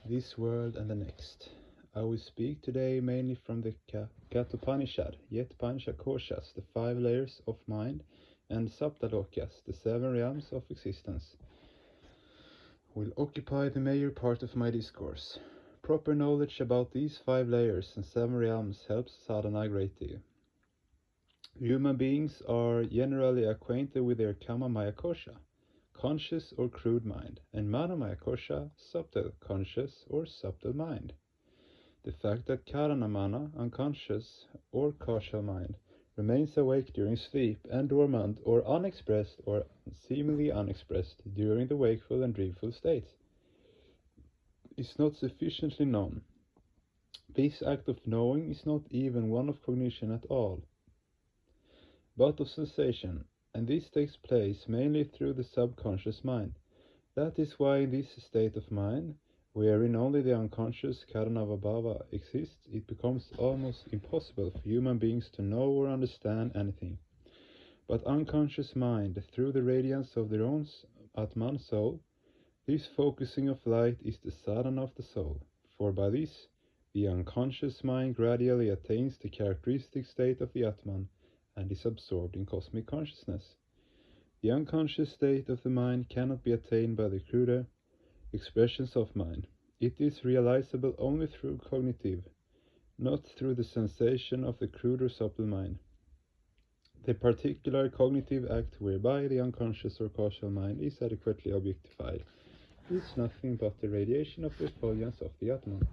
this world and the next. I will speak today mainly from the Kathopanishad, yet Panchakoshas, the 5 layers of mind, and Saptalokas, the 7 realms of existence, will occupy the major part of my discourse. Proper knowledge about these 5 layers and 7 realms helps sadhana a great deal. Human beings are generally acquainted with their Kamamaya Kosha, conscious or crude mind, and Manomaya Kosha, subtle, conscious or subtle mind. The fact that Karanamana, unconscious or causal mind, remains awake during sleep and dormant or unexpressed or seemingly unexpressed during the wakeful and dreamful states is not sufficiently known. This act of knowing is not even one of cognition at all, but of sensation, and this takes place mainly through the subconscious mind. That is why in this state of mind, wherein only the unconscious Karanavabhava exists, it becomes almost impossible for human beings to know or understand anything. But unconscious mind, through the radiance of their own Atman soul, this focusing of light is the sadhana of the soul, for by this, the unconscious mind gradually attains the characteristic state of the Atman and is absorbed in cosmic consciousness. The unconscious state of the mind cannot be attained by the cruder expressions of mind. It is realizable only through cognitive, not through the sensation of the cruder subtle mind. The particular cognitive act whereby the unconscious or causal mind is adequately objectified is nothing but the radiation of the effulgence of the Atman.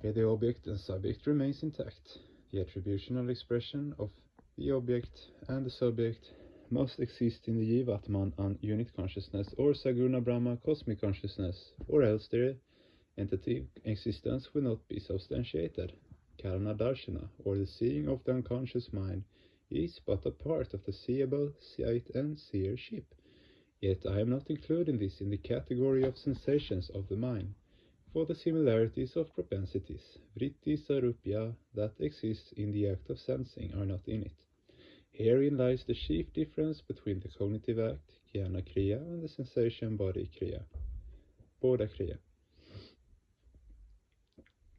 Here the object and subject remains intact. The attributional expression of the object and the subject must exist in the Jivatman and unit consciousness, or Saguna Brahma cosmic consciousness, or else their entitative existence will not be substantiated. Karana Darshana, or the seeing of the unconscious mind, is but a part of the seeable, sight and seership. Yet I am not including this in the category of sensations of the mind, for the similarities of propensities, vritti sarupya, that exist in the act of sensing are not in it. Herein lies the chief difference between the cognitive act, jnana kriya, and the sensation body kriya, bodha kriya.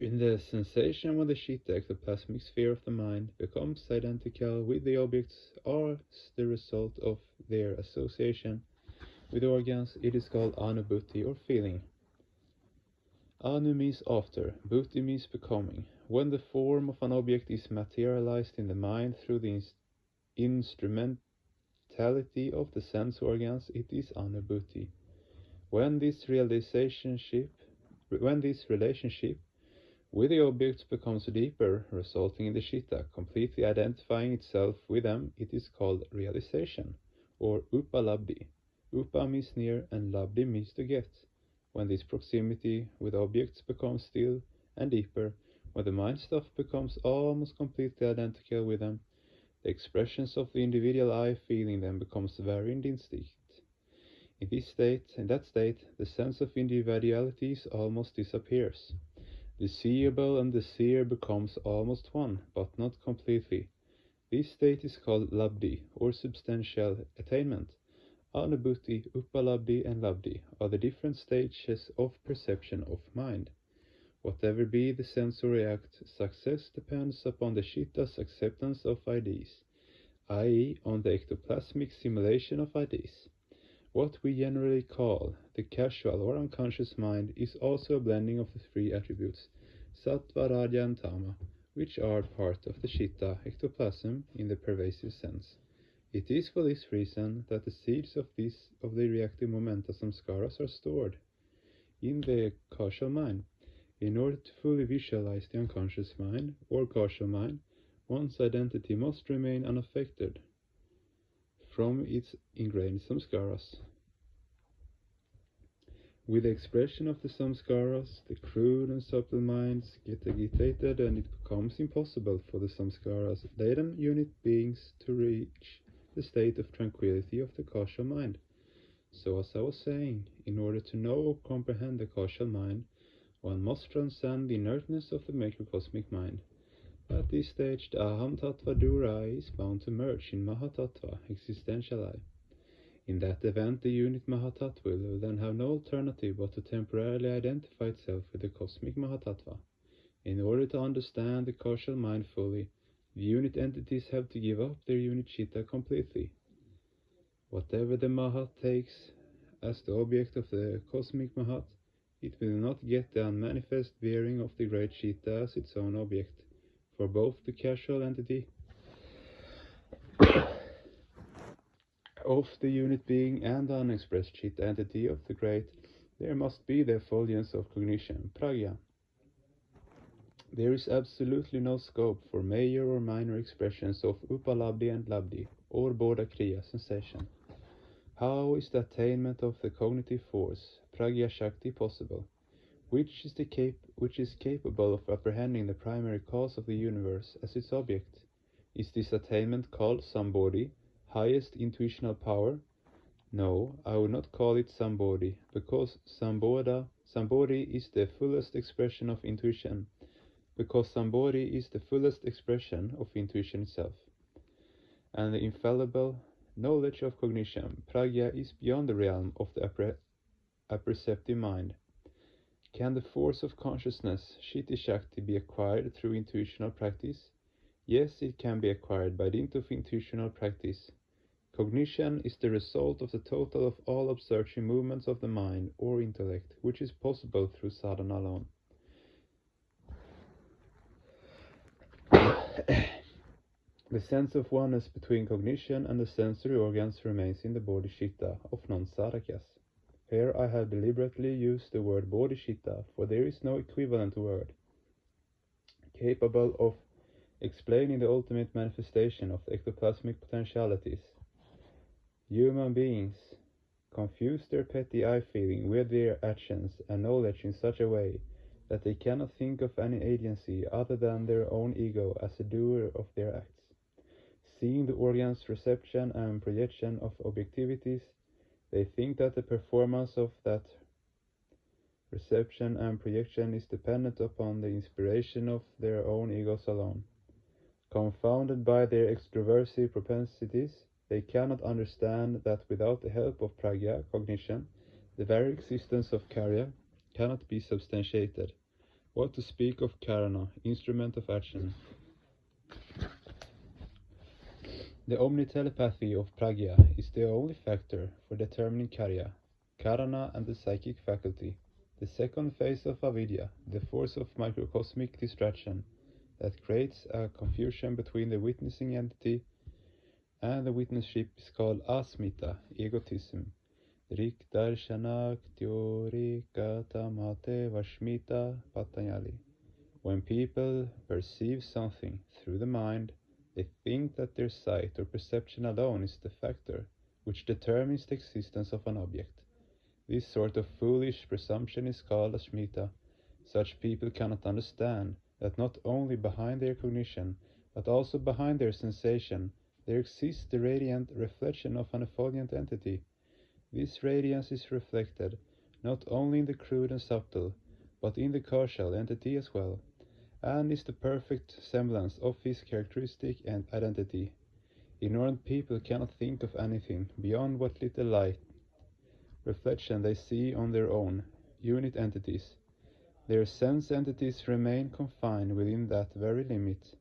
In the sensation, when the chitta ectoplasmic sphere of the mind becomes identical with the objects as the result of their association with organs, it is called anubhuti or feeling. Anu means after, bhuti means becoming. When the form of an object is materialized in the mind through the instrumentality of the sense organs, it is anubhuti. When this relationship with the objects becomes deeper, resulting in the chitta completely identifying itself with them, it is called realization, or upalabdhi. Upa means near and labdhi means to get. When this proximity with objects becomes still and deeper, when the mind stuff becomes almost completely identical with them, the expressions of the individual I feeling them becomes very indistinct. In that state, the sense of individuality almost disappears. The seeable and the seer becomes almost one, but not completely. This state is called labdhi, or substantial attainment. Anubhuti, upalabdhi and labdhi are the different stages of perception of mind. Whatever be the sensory act, success depends upon the chitta's acceptance of ideas, i.e. on the ectoplasmic simulation of ideas. What we generally call the casual or unconscious mind is also a blending of the 3 attributes, sattva, raja and tama, which are part of the chitta ectoplasm in the pervasive sense. It is for this reason that the seeds of the reactive momenta samskaras are stored in the causal mind. In order to fully visualize the unconscious mind or causal mind, one's identity must remain unaffected from its ingrained samskaras. With the expression of the samskaras, the crude and subtle minds get agitated, and it becomes impossible for the samskaras laden unit beings to reach the state of tranquility of the causal mind. So as I was saying, in order to know or comprehend the causal mind, one must transcend the inertness of the macrocosmic mind. At this stage, the aham tattva dura is bound to merge in mahatattva, existential I. In that event, the unit Mahatattva will then have no alternative but to temporarily identify itself with the cosmic Mahatattva. In order to understand the causal mind fully, the unit entities have to give up their unit Chitta completely. Whatever the Mahat takes as the object of the cosmic Mahat, it will not get the unmanifest bearing of the great Chitta as its own object. For both the causal entity of the unit being and the unexpressed Chitta entity of the great, there must be the effulgence of cognition, pragya. There is absolutely no scope for major or minor expressions of upalabdhi and labdhi, or bodha kriya sensation. How is the attainment of the cognitive force, pragya shakti, possible, which is capable of apprehending the primary cause of the universe as its object? Is this attainment called sambodhi, highest intuitional power? No, I would not call it sambodhi, because sambodhi is the fullest expression of intuition, itself, and the infallible knowledge of cognition, pragya, is beyond the realm of the apperceptive mind. Can the force of consciousness, Chitti Shakti, be acquired through intuitional practice? Yes, it can be acquired by dint of intuitional practice. Cognition is the result of the total of all absorption movements of the mind or intellect, which is possible through sadhana alone. The sense of oneness between cognition and the sensory organs remains in the bodhicitta of non-sadhakas. Here I have deliberately used the word bodhicitta, for there is no equivalent word capable of explaining the ultimate manifestation of the ectoplasmic potentialities. Human beings confuse their petty I-feeling with their actions and knowledge in such a way that they cannot think of any agency other than their own ego as a doer of their acts. Seeing the organ's reception and projection of objectivities, they think that the performance of that reception and projection is dependent upon the inspiration of their own egos alone. Confounded by their extroversive propensities, they cannot understand that without the help of pragya, cognition, the very existence of karya cannot be substantiated. What to speak of karana, instrument of action? The omnitelepathy of pragya is the only factor for determining karya, karana, and the psychic faculty, the second phase of avidya, the force of microcosmic distraction that creates a confusion between the witnessing entity and the witnesship, is called asmita, egotism. Rik darshanak teorika tamate vashmita patanjali. When people perceive something through the mind, they think that their sight or perception alone is the factor which determines the existence of an object. This sort of foolish presumption is called asmita. Such people cannot understand that not only behind their cognition, but also behind their sensation, there exists the radiant reflection of an effulgent entity. This radiance is reflected not only in the crude and subtle, but in the causal entity as well, and is the perfect semblance of his characteristic and identity. Ignorant people cannot think of anything beyond what little light reflection they see on their own unit entities. Their sense entities remain confined within that very limit,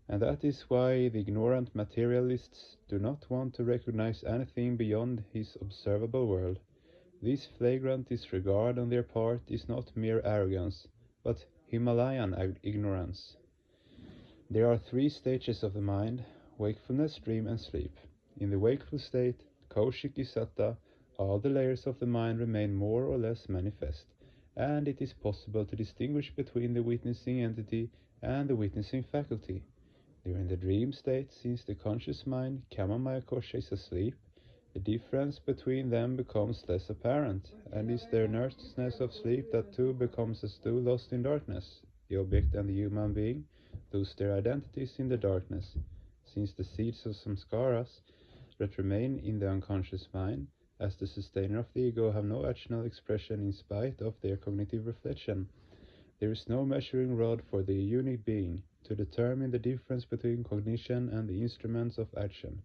and that is why the ignorant materialists do not want to recognize anything beyond his observable world. This flagrant disregard on their part is not mere arrogance, but Himalayan ignorance. There are three stages of the mind: wakefulness, dream, and sleep. In the wakeful state, Kaushiki Satta, all the layers of the mind remain more or less manifest, and it is possible to distinguish between the witnessing entity and the witnessing faculty. During the dream state, since the conscious mind, Kamamaya Kosha, is asleep, the difference between them becomes less apparent, and is their nervousness of sleep that too becomes as two lost in darkness. The object and the human being lose their identities in the darkness, since the seeds of samskaras that remain in the unconscious mind, as the sustainer of the ego, have no actional expression in spite of their cognitive reflection. There is no measuring rod for the unique being to determine the difference between cognition and the instruments of action,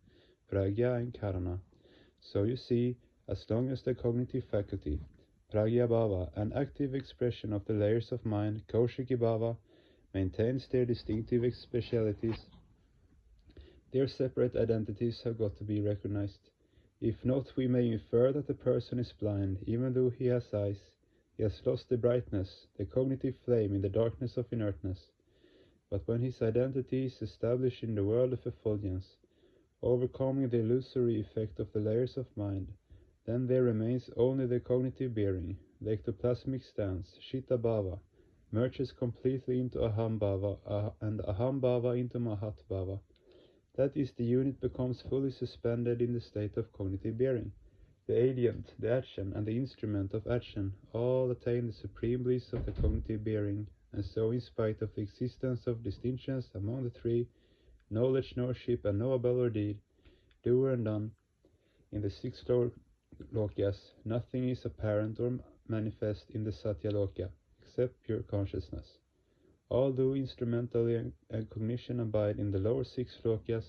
pragya and karana. So you see, as long as the cognitive faculty, pragyabhava, an active expression of the layers of mind, kaushikibhava, maintains their distinctive specialities, their separate identities have got to be recognized. If not, we may infer that the person is blind, even though he has eyes. He has lost the brightness, the cognitive flame in the darkness of inertness. But when his identity is established in the world of effulgence, overcoming the illusory effect of the layers of mind, then there remains only the cognitive bearing. The ectoplasmic stance, Shita-bhava, merges completely into Aham-bhava, and Aham-bhava into Mahat-bhava. That is, the unit becomes fully suspended in the state of cognitive bearing. The agent, the action, and the instrument of action all attain the supreme bliss of the cognitive bearing, and so, in spite of the existence of distinctions among the three, knowledge, knowership, and knowable or deed, doer and done, in the six lower lokas, nothing is apparent or manifest in the Satya Loka, except pure consciousness. Although instrumentality and cognition abide in the lower six lokas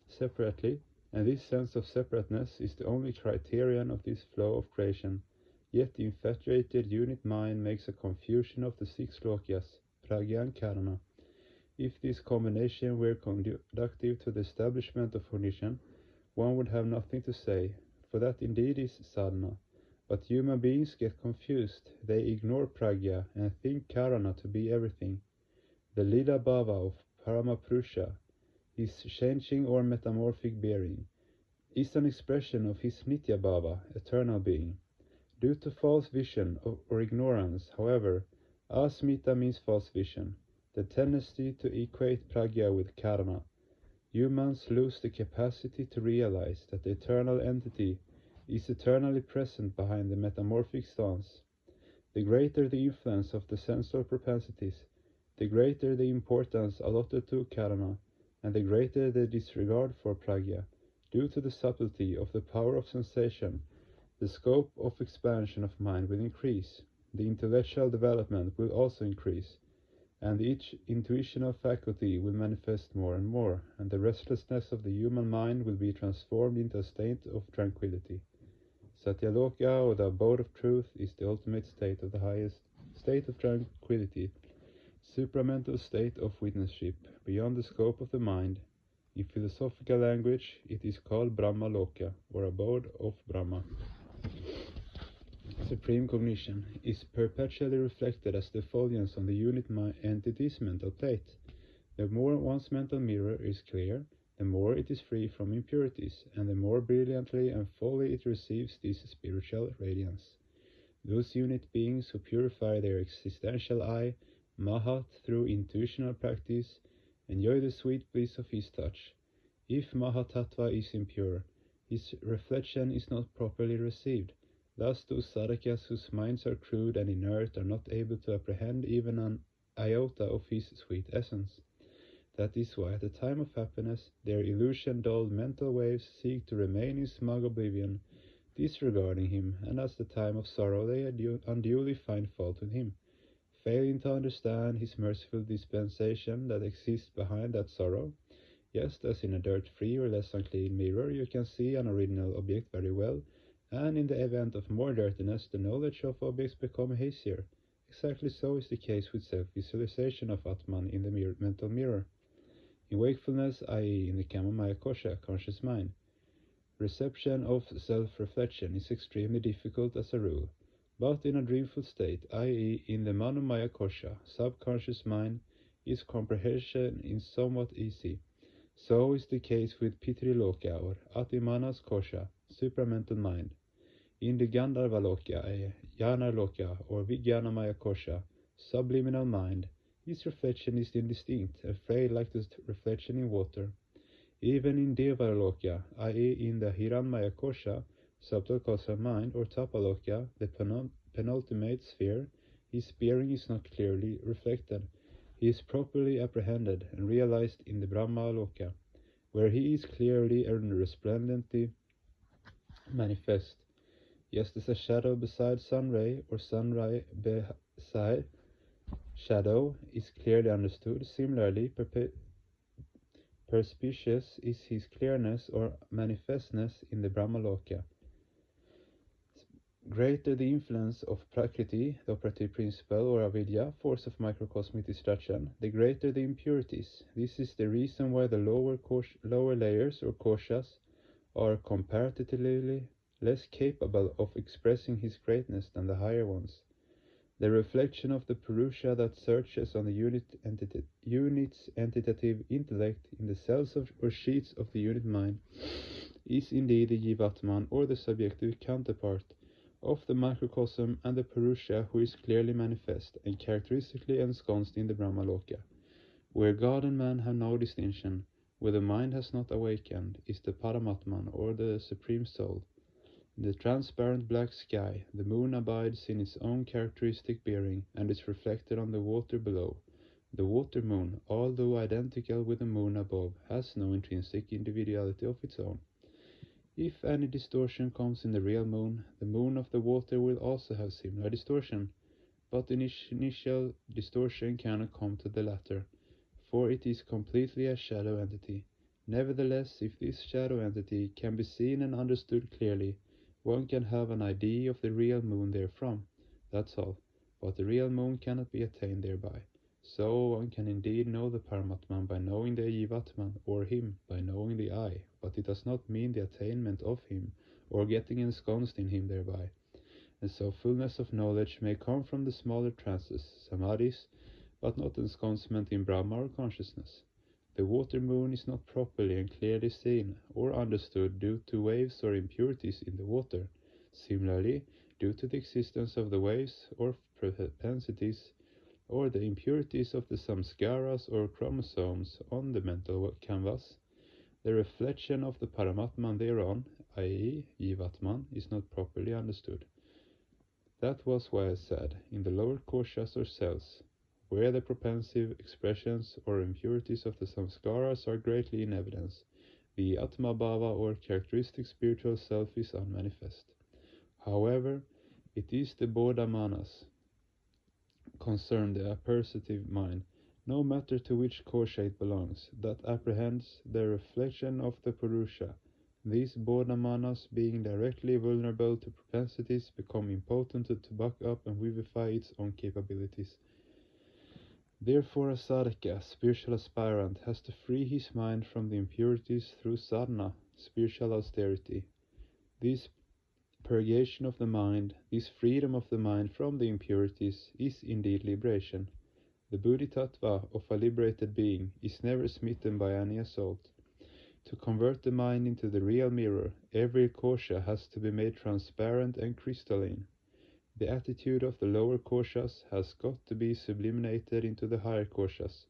separately, and this sense of separateness is the only criterion of this flow of creation, yet the infatuated unit mind makes a confusion of the six lokas, pragya and karana. If this combination were conducive to the establishment of cognition, one would have nothing to say, for that indeed is sadhana. But human beings get confused. They ignore pragya and think karana to be everything. The lila bhava of Paramapurusha, his changing or metamorphic bearing, is an expression of his nitya bhava, eternal being. Due to false vision or ignorance, however, asmita means false vision, the tendency to equate pragya with karana. Humans lose the capacity to realize that the eternal entity is eternally present behind the metamorphic stance. The greater the influence of the sensual propensities, the greater the importance allotted to karana, and the greater the disregard for pragya. Due to the subtlety of the power of sensation, the scope of expansion of mind will increase, the intellectual development will also increase, and each intuitional faculty will manifest more and more, and the restlessness of the human mind will be transformed into a state of tranquility. Satyaloka, or the abode of truth, is the ultimate state of the highest state of tranquility, supramental state of witnessship, beyond the scope of the mind. In philosophical language, it is called Brahma Loka, or abode of Brahma. Supreme cognition is perpetually reflected as the effulgence on the unit entity's mental plate. The more one's mental mirror is clear, the more it is free from impurities, and the more brilliantly and fully it receives this spiritual radiance. Those unit beings who purify their existential eye, Mahat, through intuitional practice, enjoy the sweet bliss of his touch. If Mahatattva is impure, his reflection is not properly received. Thus those sadhakas whose minds are crude and inert are not able to apprehend even an iota of his sweet essence. That is why at the time of happiness their illusion-dulled mental waves seek to remain in smug oblivion, disregarding him, and at the time of sorrow they unduly find fault with him, failing to understand his merciful dispensation that exists behind that sorrow. Just as in a dirt-free or less unclean mirror you can see an original object very well, and in the event of more dirtiness the knowledge of objects become hazier. Exactly so is the case with self-visualization of Atman in the mental mirror. In wakefulness, i.e. in the Kamamaya Kosha, conscious mind, reception of self-reflection is extremely difficult as a rule, but in a dreamful state, i.e. in the Manomaya Kosha, subconscious mind, is comprehension is somewhat easy. So is the case with Pitriloka or Atimanas Kosha, supramental mind. In the Gandharvaloka, Jnanaloka or Vijnanamaya Kosha, subliminal mind, its reflection is indistinct and frail like the reflection in water. Even in Devaraloka, i.e. in the Hiranmaya Kosha, subtle causal mind, or Tapaloka, the penultimate sphere, his bearing is not clearly reflected. He is properly apprehended and realized in the Brahma Loka, where he is clearly and resplendently manifest. Just as a shadow beside sun ray, or sun ray beside shadow, is clearly understood, similarly perspicuous is his clearness or manifestness in the Brahmaloka. Greater the influence of Prakriti, the operative principle, or avidya, force of microcosmic distraction, the greater the impurities. This is the reason why the lower layers, or koshas, are comparatively less capable of expressing his greatness than the higher ones. The reflection of the Purusha that searches on the unit's entitative intellect in the cells or sheets of the unit mind is indeed the Jivatman, or the subjective counterpart, of the microcosm and the Purusha, who is clearly manifest and characteristically ensconced in the Brahmaloka. Where God and man have no distinction, where the mind has not awakened, is the Paramatman, or the Supreme Soul. In the transparent black sky, the moon abides in its own characteristic bearing, and is reflected on the water below. The water moon, although identical with the moon above, has no intrinsic individuality of its own. If any distortion comes in the real moon, the moon of the water will also have similar distortion, but initial distortion cannot come to the latter, for it is completely a shadow entity. Nevertheless, if this shadow entity can be seen and understood clearly, one can have an idea of the real moon therefrom. That's all. But the real moon cannot be attained thereby. So one can indeed know the Paramatman by knowing the Jivatman, or him by knowing the I, but it does not mean the attainment of him, or getting ensconced in him thereby. And so fullness of knowledge may come from the smaller trances, samadhis, but not ensconcement in Brahma or consciousness. The water moon is not properly and clearly seen or understood due to waves or impurities in the water. Similarly, due to the existence of the waves or propensities or the impurities of the samskaras or chromosomes on the mental canvas, the reflection of the Paramatman thereon, i.e. Jivatman, is not properly understood. That was why I said, in the lower koshas or cells, where the propensive expressions or impurities of the samskaras are greatly in evidence, the Atmabhava or characteristic spiritual self is unmanifest. However, it is the Bodhamanas concerned the apperceptive mind, no matter to which kosha it belongs, that apprehends the reflection of the Purusha. These Bodhamanas, being directly vulnerable to propensities, become impotent to back up and vivify its own capabilities. Therefore a sadhaka, spiritual aspirant, has to free his mind from the impurities through sadhana, spiritual austerity. This purgation of the mind, this freedom of the mind from the impurities, is indeed liberation. The Bodhisattva of a liberated being is never smitten by any assault. To convert the mind into the real mirror, every kosha has to be made transparent and crystalline. The attitude of the lower koshas has got to be sublimated into the higher koshas,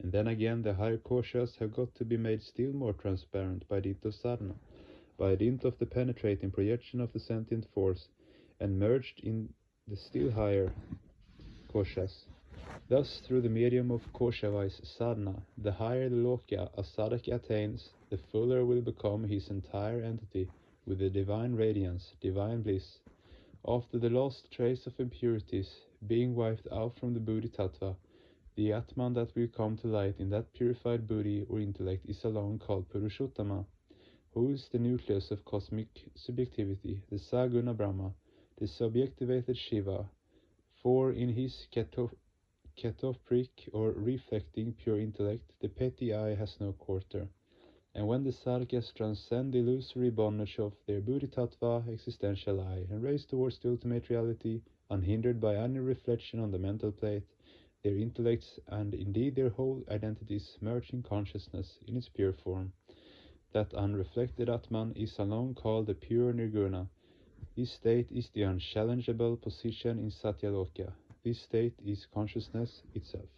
and then again the higher koshas have got to be made still more transparent by dint of sadhana, by dint of the penetrating projection of the sentient force, and merged in the still higher koshas. Thus, through the medium of kosha-wise sadhana, the higher the loka a sadhaka attains, the fuller will become his entire entity with the divine radiance, divine bliss. After the last trace of impurities being wiped out from the Bodhisattva, the Atman that will come to light in that purified buddhi or intellect is alone called Purushottama, who is the nucleus of cosmic subjectivity, the Saguna Brahma, the subjectivated Shiva, for in his ketopric or reflecting pure intellect, the petty I has no quarter. And when the sadhakas transcend the illusory bondage of their bodhisattva existential I and race towards the ultimate reality, unhindered by any reflection on the mental plate, their intellects and indeed their whole identities merge in consciousness in its pure form. That unreflected Atman is alone called the pure Nirguna. This state is the unchallengeable position in Satyaloka. This state is consciousness itself.